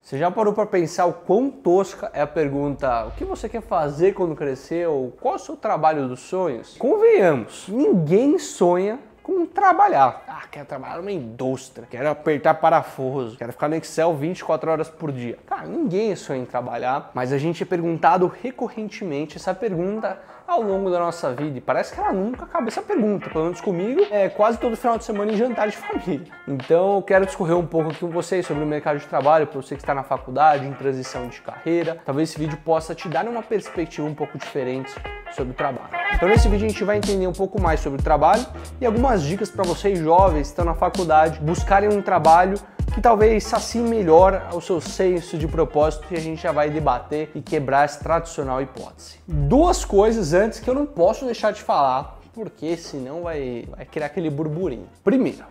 Você já parou para pensar o quão tosca é a pergunta: o que você quer fazer quando crescer? Ou qual é o seu trabalho dos sonhos? Convenhamos, ninguém sonha com trabalhar. Quero trabalhar numa indústria, quero apertar parafuso, quero ficar no Excel 24 horas por dia. Cara, ninguém sonha em trabalhar, mas a gente é perguntado recorrentemente essa pergunta ao longo da nossa vida. E parece que ela nunca acaba essa pergunta, pelo menos comigo, quase todo final de semana em jantar de família. Então eu quero discorrer um pouco aqui com vocês sobre o mercado de trabalho, para você que está na faculdade, em transição de carreira. Talvez esse vídeo possa te dar uma perspectiva um pouco diferente sobre o trabalho. Então nesse vídeo a gente vai entender um pouco mais sobre o trabalho e algumas dicas para vocês jovens que estão na faculdade buscarem um trabalho que talvez sacie melhor ao seu senso de propósito, e a gente já vai debater e quebrar essa tradicional hipótese. Duas coisas antes que eu não posso deixar de falar, porque senão vai criar aquele burburinho. Primeiro,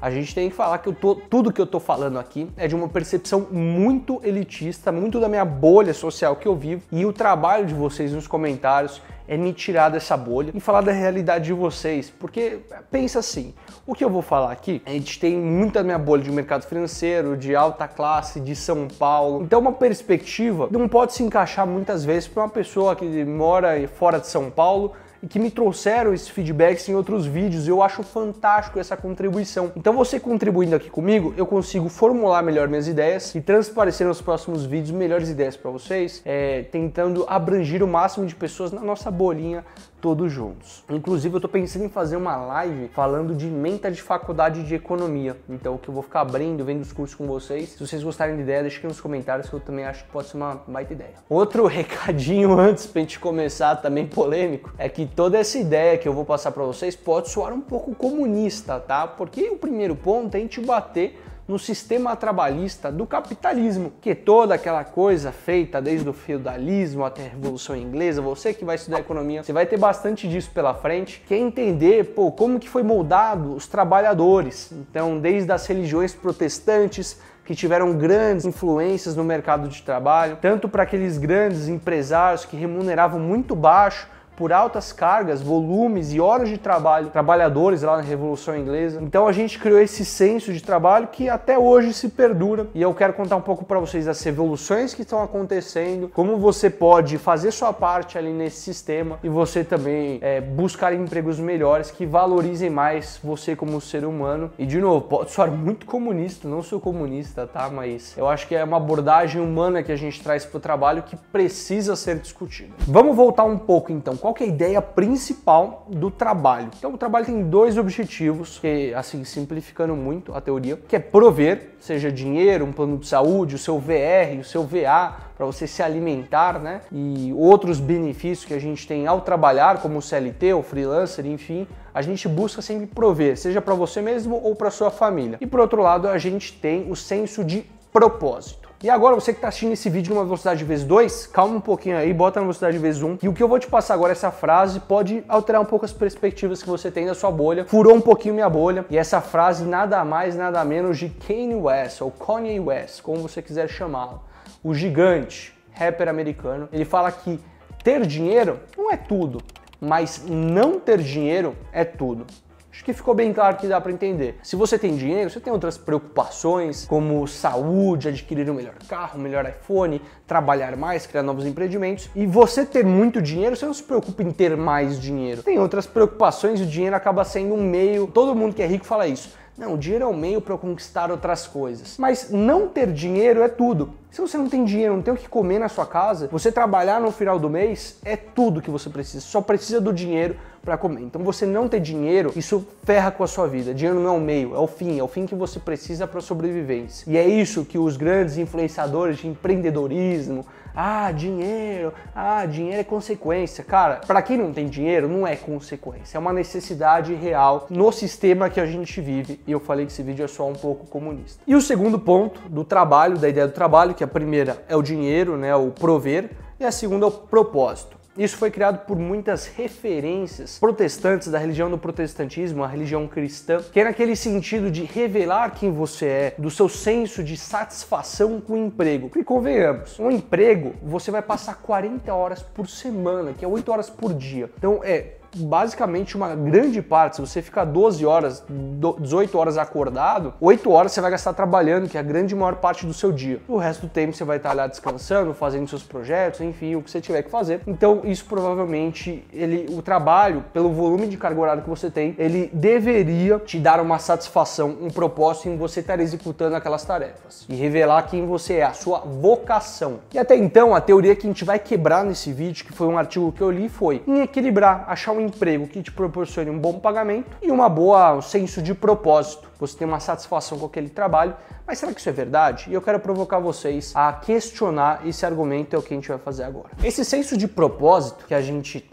a gente tem que falar que tudo que eu tô falando aqui é de uma percepção muito elitista, muito da minha bolha social que eu vivo, e o trabalho de vocês nos comentários é me tirar dessa bolha e falar da realidade de vocês, porque pensa assim, o que eu vou falar aqui, a gente tem muita minha bolha de mercado financeiro, de alta classe, de São Paulo, então uma perspectiva não pode se encaixar muitas vezes para uma pessoa que mora fora de São Paulo e que me trouxeram esses feedbacks em outros vídeos. Eu acho fantástico essa contribuição. Então você contribuindo aqui comigo, eu consigo formular melhor minhas ideias e transparecer nos próximos vídeos melhores ideias para vocês, tentando abranger o máximo de pessoas na nossa bolinha, todos juntos. Inclusive eu tô pensando em fazer uma live falando de menta de faculdade de economia, então o que eu vou ficar abrindo, vendo os cursos com vocês. Se vocês gostarem da ideia, deixem aqui nos comentários, que eu também acho que pode ser uma baita ideia. Outro recadinho antes pra gente começar, também polêmico, é que toda essa ideia que eu vou passar para vocês pode soar um pouco comunista, tá? Porque o primeiro ponto é a gente bater no sistema trabalhista do capitalismo, que é toda aquela coisa feita desde o feudalismo até a Revolução Inglesa. Você que vai estudar economia, você vai ter bastante disso pela frente, que é entender, como que foi moldado os trabalhadores. Então, desde as religiões protestantes, que tiveram grandes influências no mercado de trabalho, tanto para aqueles grandes empresários que remuneravam muito baixo, por altas cargas, volumes e horas de trabalho, trabalhadores lá na Revolução Inglesa. Então a gente criou esse senso de trabalho que até hoje se perdura, e eu quero contar um pouco para vocês das revoluções que estão acontecendo, como você pode fazer sua parte ali nesse sistema e você também buscar empregos melhores que valorizem mais você como ser humano. E de novo, pode soar muito comunista, não sou comunista, tá? Mas eu acho que é uma abordagem humana que a gente traz para o trabalho que precisa ser discutida. Vamos voltar um pouco então. Qual que é a ideia principal do trabalho? Então o trabalho tem dois objetivos, que assim, simplificando muito a teoria, que é prover, seja dinheiro, um plano de saúde, o seu VR, o seu VA, para você se alimentar, né? E outros benefícios que a gente tem ao trabalhar, como o CLT, o freelancer, enfim, a gente busca sempre prover, seja para você mesmo ou para sua família. E por outro lado, a gente tem o senso de propósito. E agora, você que está assistindo esse vídeo numa velocidade vezes 2, calma um pouquinho aí, bota na velocidade vezes 1, e o que eu vou te passar agora, essa frase, pode alterar um pouco as perspectivas que você tem da sua bolha, furou um pouquinho minha bolha, e essa frase nada mais, nada menos de Kanye West, ou Kanye West, como você quiser chamá-lo, o gigante rapper americano. Ele fala que ter dinheiro não é tudo, mas não ter dinheiro é tudo. Acho que ficou bem claro que dá para entender. Se você tem dinheiro, você tem outras preocupações, como saúde, adquirir um melhor carro, um melhor iPhone, trabalhar mais, criar novos empreendimentos. E você ter muito dinheiro, você não se preocupa em ter mais dinheiro. Tem outras preocupações e o dinheiro acaba sendo um meio. Todo mundo que é rico fala isso. Não, o dinheiro é um meio para eu conquistar outras coisas. Mas não ter dinheiro é tudo. Se você não tem dinheiro, não tem o que comer na sua casa, você trabalhar no final do mês é tudo que você precisa. Só precisa do dinheiro para comer. Então você não ter dinheiro, isso ferra com a sua vida. Dinheiro não é o meio, é o fim que você precisa para a sobrevivência. E é isso que os grandes influenciadores de empreendedorismo, dinheiro é consequência. Cara, para quem não tem dinheiro, não é consequência, é uma necessidade real no sistema que a gente vive. E eu falei que esse vídeo é só um pouco comunista. E o segundo ponto do trabalho, da ideia do trabalho, que a primeira é o dinheiro, né, o prover, e a segunda é o propósito. Isso foi criado por muitas referências protestantes da religião do protestantismo, a religião cristã, que é naquele sentido de revelar quem você é, do seu senso de satisfação com o emprego. E convenhamos, um emprego você vai passar 40 horas por semana, que é 8 horas por dia. Então basicamente uma grande parte, se você ficar 12 horas, 18 horas acordado, 8 horas você vai gastar trabalhando, que é a grande maior parte do seu dia. O resto do tempo você vai estar lá descansando, fazendo seus projetos, enfim, o que você tiver que fazer. Então isso provavelmente, o trabalho, pelo volume de carga horária que você tem, ele deveria te dar uma satisfação, um propósito em você estar executando aquelas tarefas e revelar quem você é, a sua vocação. E até então, a teoria que a gente vai quebrar nesse vídeo, que foi um artigo que eu li, foi em equilibrar, achar um emprego que te proporcione um bom pagamento e um senso de propósito. Você tem uma satisfação com aquele trabalho, mas será que isso é verdade? E eu quero provocar vocês a questionar esse argumento, é o que a gente vai fazer agora. Esse senso de propósito que a gente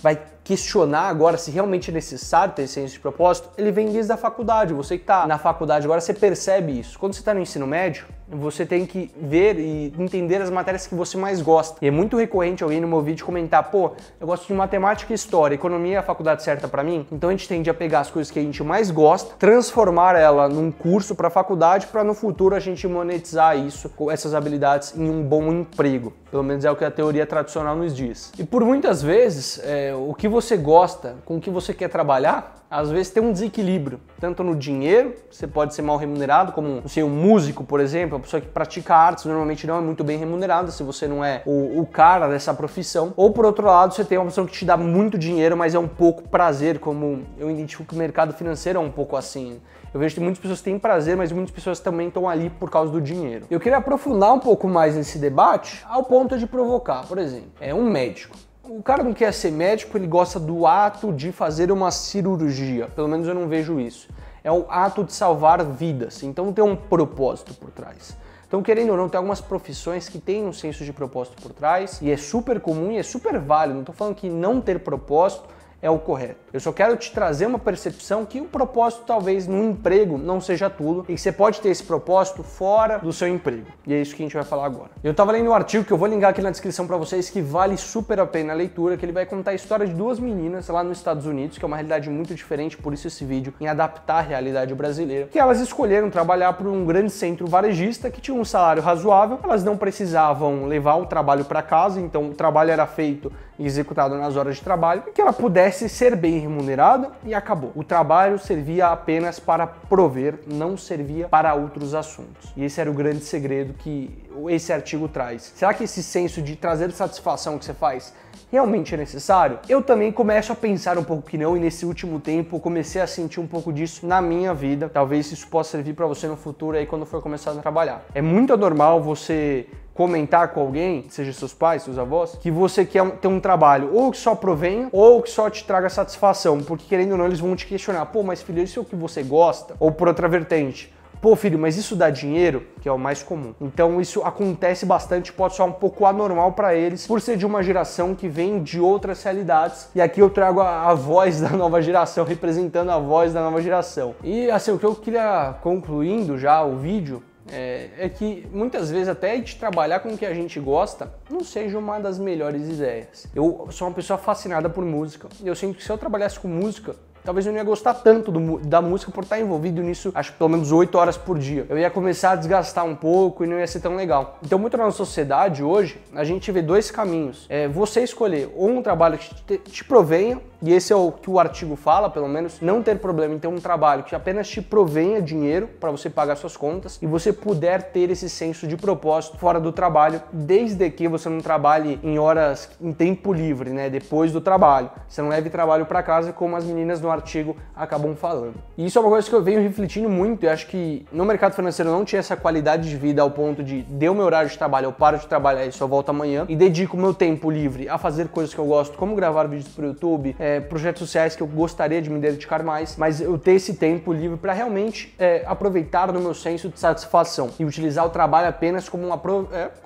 vai questionar agora se realmente é necessário ter esse senso de propósito, ele vem desde a faculdade. Você que está na faculdade agora, você percebe isso. Quando você está no ensino médio, você tem que ver e entender as matérias que você mais gosta. E é muito recorrente alguém no meu vídeo comentar, pô, eu gosto de matemática e história, economia é a faculdade certa para mim? Então a gente tende a pegar as coisas que a gente mais gosta, transformar ela num curso para a faculdade, para no futuro a gente monetizar isso, essas habilidades, em um bom emprego. Pelo menos é o que a teoria tradicional nos diz. E por muitas vezes, o que você gosta, com o que você quer trabalhar, às vezes tem um desequilíbrio, tanto no dinheiro, você pode ser mal remunerado, como, não sei, um músico, por exemplo, a pessoa que pratica artes normalmente não é muito bem remunerada, se você não é o cara dessa profissão. Ou por outro lado, você tem uma profissão que te dá muito dinheiro, mas é um pouco prazer, como eu identifico que o mercado financeiro é um pouco assim. Eu vejo que muitas pessoas têm prazer, mas muitas pessoas também estão ali por causa do dinheiro. Eu queria aprofundar um pouco mais nesse debate, ao ponto de provocar, por exemplo, um médico. O cara não quer ser médico, ele gosta do ato de fazer uma cirurgia. Pelo menos eu não vejo isso. É o ato de salvar vidas. Então tem um propósito por trás. Então, querendo ou não, tem algumas profissões que têm um senso de propósito por trás e é super comum e é super válido. Não estou falando que não ter propósito é o correto. Eu só quero te trazer uma percepção que o propósito talvez no emprego não seja tudo e que você pode ter esse propósito fora do seu emprego. E é isso que a gente vai falar agora. Eu tava lendo um artigo que eu vou linkar aqui na descrição para vocês que vale super a pena a leitura, que ele vai contar a história de duas meninas lá nos Estados Unidos, que é uma realidade muito diferente, por isso esse vídeo em adaptar a realidade brasileira, que elas escolheram trabalhar para um grande centro varejista que tinha um salário razoável, elas não precisavam levar o trabalho para casa, então o trabalho era feito e executado nas horas de trabalho, e que ela pudesse ser bem remunerada e acabou. O trabalho servia apenas para prover, não servia para outros assuntos. E esse era o grande segredo que esse artigo traz. Será que esse senso de trazer satisfação que você faz realmente é necessário? Eu também começo a pensar um pouco que não, e nesse último tempo comecei a sentir um pouco disso na minha vida. Talvez isso possa servir para você no futuro aí quando for começar a trabalhar. É muito normal você comentar com alguém, seja seus pais, seus avós, que você quer ter um trabalho ou que só provenha ou que só te traga satisfação, porque querendo ou não eles vão te questionar, pô, mas filho, isso é o que você gosta? Ou por outra vertente, pô, filho, mas isso dá dinheiro? Que é o mais comum. Então isso acontece bastante, pode soar um pouco anormal para eles, por ser de uma geração que vem de outras realidades. E aqui eu trago a voz da nova geração, representando a voz da nova geração. E assim, o que eu queria, concluindo já o vídeo, é que muitas vezes até a gente trabalhar com o que a gente gosta não seja uma das melhores ideias. Eu sou uma pessoa fascinada por música e eu sinto que se eu trabalhasse com música, talvez eu não ia gostar tanto da música por estar envolvido nisso, acho que pelo menos 8 horas por dia. Eu ia começar a desgastar um pouco e não ia ser tão legal. Então, muito na sociedade hoje, a gente vê dois caminhos. Você escolher ou um trabalho que te provenha, e esse é o que o artigo fala, pelo menos, não ter problema em ter um trabalho que apenas te provenha dinheiro para você pagar suas contas e você puder ter esse senso de propósito fora do trabalho, desde que você não trabalhe em horas, em tempo livre, né, depois do trabalho. Você não leve trabalho para casa, como as meninas no artigo acabam falando. E isso é uma coisa que eu venho refletindo muito e acho que no mercado financeiro eu não tinha essa qualidade de vida ao ponto de deu meu horário de trabalho, eu paro de trabalhar e só volto amanhã e dedico meu tempo livre a fazer coisas que eu gosto, como gravar vídeos para o YouTube, projetos sociais que eu gostaria de me dedicar mais, mas eu ter esse tempo livre para realmente aproveitar no meu senso de satisfação e utilizar o trabalho apenas como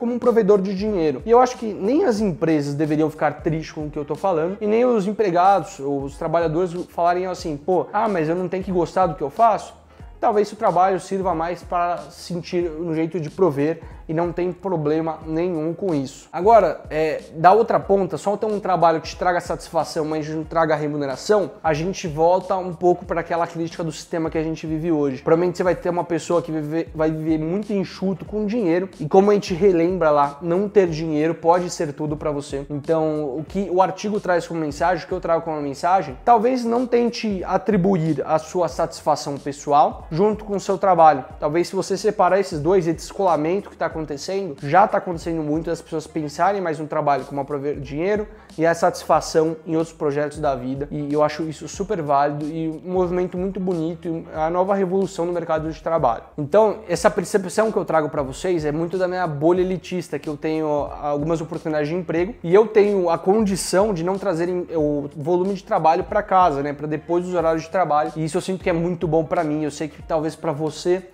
um provedor de dinheiro. E eu acho que nem as empresas deveriam ficar tristes com o que eu tô falando e nem os empregados ou os trabalhariam assim, pô, mas eu não tenho que gostar do que eu faço? talvez seu trabalho sirva mais para sentir um jeito de prover e não tem problema nenhum com isso. Agora, da outra ponta, só ter um trabalho que te traga satisfação, mas não traga remuneração, a gente volta um pouco para aquela crítica do sistema que a gente vive hoje. Provavelmente você vai ter uma pessoa que vai viver muito enxuto com dinheiro, e como a gente relembra lá, não ter dinheiro pode ser tudo para você. Então, o que o artigo traz como mensagem, o que eu trago como mensagem, talvez não tente atribuir a sua satisfação pessoal junto com o seu trabalho. Talvez se você separar esses dois, esse descolamento que está acontecendo, já está acontecendo muito das pessoas pensarem mais no trabalho como a prover dinheiro e a satisfação em outros projetos da vida, e eu acho isso super válido e um movimento muito bonito e a nova revolução no mercado de trabalho. Então, essa percepção que eu trago para vocês é muito da minha bolha elitista, que eu tenho algumas oportunidades de emprego e eu tenho a condição de não trazer o volume de trabalho para casa, né, para depois dos horários de trabalho, e isso eu sinto que é muito bom para mim. Eu sei que talvez para você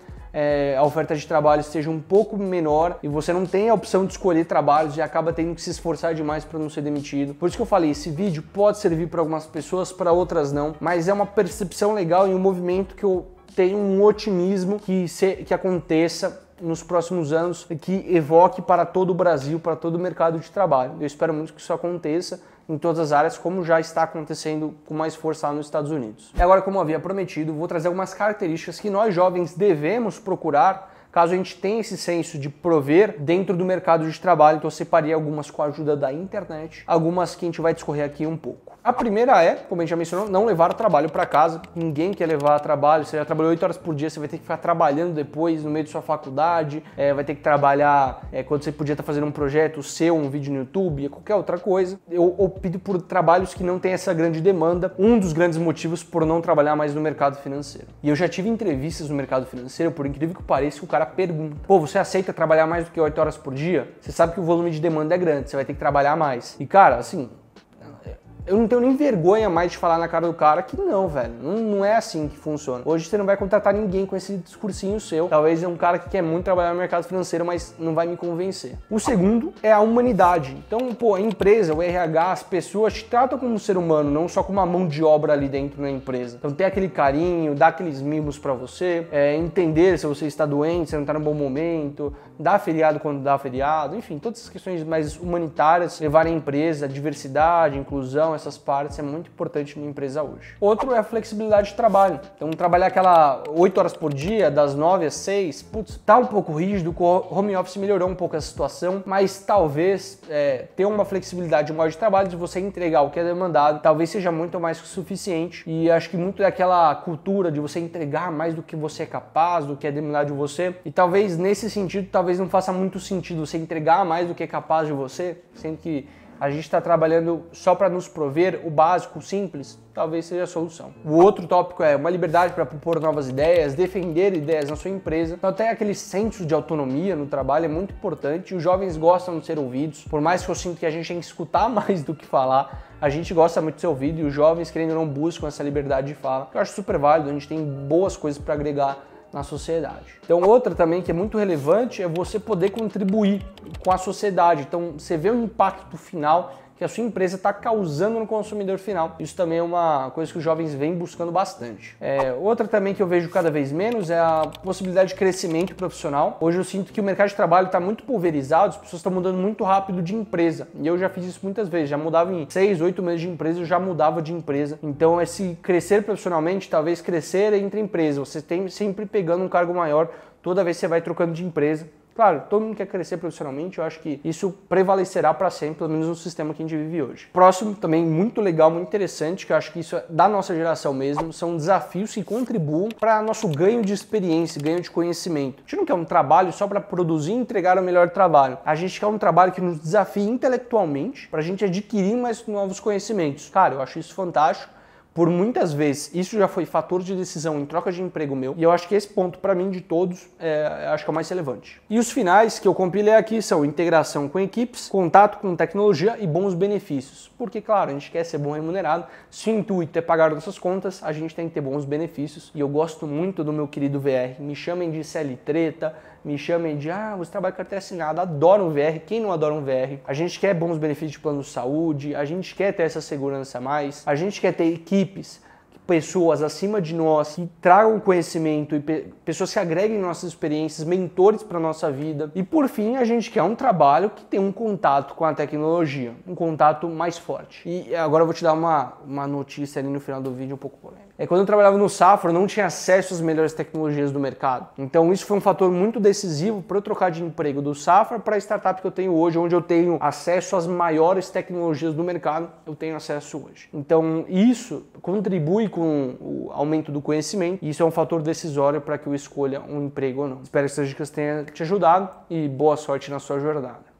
a oferta de trabalho esteja um pouco menor e você não tem a opção de escolher trabalhos e acaba tendo que se esforçar demais para não ser demitido. Por isso que eu falei, esse vídeo pode servir para algumas pessoas, para outras não, mas é uma percepção legal e um movimento que eu tenho um otimismo que aconteça nos próximos anos, que evoque para todo o Brasil, para todo o mercado de trabalho. Eu espero muito que isso aconteça em todas as áreas, como já está acontecendo com mais força lá nos Estados Unidos. E agora, como eu havia prometido, vou trazer algumas características que nós jovens devemos procurar caso a gente tenha esse senso de prover dentro do mercado de trabalho. Então eu separei algumas com a ajuda da internet, algumas que a gente vai discorrer aqui um pouco. A primeira é, como a gente já mencionou, não levar o trabalho para casa. Ninguém quer levar trabalho. Você já trabalhou 8 horas por dia, você vai ter que ficar trabalhando depois no meio de sua faculdade, vai ter que trabalhar quando você podia estar fazendo um projeto seu, um vídeo no YouTube, qualquer outra coisa. Eu opto por trabalhos que não tem essa grande demanda, um dos grandes motivos por não trabalhar mais no mercado financeiro. E eu já tive entrevistas no mercado financeiro, por incrível que pareça, que o cara pergunta: pô, você aceita trabalhar mais do que 8 horas por dia? Você sabe que o volume de demanda é grande, você vai ter que trabalhar mais. E cara, assim, eu não tenho nem vergonha mais de falar na cara do cara que não, velho, não é assim que funciona. Hoje você não vai contratar ninguém com esse discursinho seu. Talvez é um cara que quer muito trabalhar no mercado financeiro, mas não vai me convencer. O segundo é a humanidade. Então, pô, a empresa, o RH, as pessoas te tratam como um ser humano, não só como uma mão de obra ali dentro da empresa. Então, ter aquele carinho, dar aqueles mimos pra você, entender se você está doente, se não está no bom momento, dar feriado quando dá feriado, enfim, todas essas questões mais humanitárias, levar a empresa, a diversidade, a inclusão, essas partes é muito importante numa empresa hoje. Outro é a flexibilidade de trabalho. Então, trabalhar aquela 8 horas por dia, das 9 às 6, putz, tá um pouco rígido, o home office melhorou um pouco essa situação, mas talvez ter uma flexibilidade maior de trabalho, de você entregar o que é demandado, talvez seja muito mais que o suficiente. E acho que muito daquela cultura de você entregar mais do que você é capaz, do que é demandado de você. E talvez nesse sentido, talvez não faça muito sentido você entregar mais do que é capaz de você, sendo que a gente está trabalhando só para nos prover o básico, o simples, talvez seja a solução. O outro tópico é uma liberdade para propor novas ideias, defender ideias na sua empresa. Então, até aquele senso de autonomia no trabalho é muito importante. Os jovens gostam de ser ouvidos, por mais que eu sinto que a gente tem que escutar mais do que falar. A gente gosta muito de ser ouvido e os jovens, querendo ou não, buscam essa liberdade de fala. Eu acho super válido, a gente tem boas coisas para agregar na sociedade. Então, outra também que é muito relevante é você poder contribuir com a sociedade. Então, você vê o impacto final que a sua empresa está causando no consumidor final. Isso também é uma coisa que os jovens vêm buscando bastante. Outra também que eu vejo cada vez menos é a possibilidade de crescimento profissional. Hoje eu sinto que o mercado de trabalho está muito pulverizado, as pessoas estão mudando muito rápido de empresa. E eu já fiz isso muitas vezes, já mudava em 6, 8 meses de empresa, eu já mudava de empresa. Então, esse crescer profissionalmente, talvez crescer entre empresas. Você tem sempre pegando um cargo maior toda vez que você vai trocando de empresa. Claro, todo mundo quer crescer profissionalmente, eu acho que isso prevalecerá para sempre, pelo menos no sistema que a gente vive hoje. Próximo, também muito legal, muito interessante, que eu acho que isso é da nossa geração mesmo, são desafios que contribuem para nosso ganho de experiência, ganho de conhecimento. A gente não quer um trabalho só para produzir e entregar o melhor trabalho. A gente quer um trabalho que nos desafie intelectualmente, para a gente adquirir mais novos conhecimentos. Cara, eu acho isso fantástico. Por muitas vezes, isso já foi fator de decisão em troca de emprego meu, e eu acho que esse ponto, para mim, de todos, acho que é o mais relevante. E os finais que eu compilei aqui são integração com equipes, contato com tecnologia e bons benefícios. Porque, claro, a gente quer ser bom remunerado, se o intuito é pagar nossas contas, a gente tem que ter bons benefícios, e eu gosto muito do meu querido VR. Me chamem de CL Treta, me chamem de, você trabalha com carteira assinada, adoro um VR, quem não adora um VR? A gente quer bons benefícios de plano de saúde, a gente quer ter essa segurança a mais, a gente quer ter equipes que pessoas acima de nós que tragam conhecimento e pessoas que agreguem nossas experiências, mentores para nossa vida. E por fim, a gente quer um trabalho que tem um contato com a tecnologia, um contato mais forte. E agora eu vou te dar uma notícia ali no final do vídeo um pouco polêmica. Quando eu trabalhava no Safra, eu não tinha acesso às melhores tecnologias do mercado. Então isso foi um fator muito decisivo para eu trocar de emprego do Safra para a startup que eu tenho hoje, onde eu tenho acesso às maiores tecnologias do mercado, eu tenho acesso hoje. Então isso contribui com o aumento do conhecimento e isso é um fator decisório para que eu escolha um emprego ou não. Espero que essas dicas tenham te ajudado e boa sorte na sua jornada.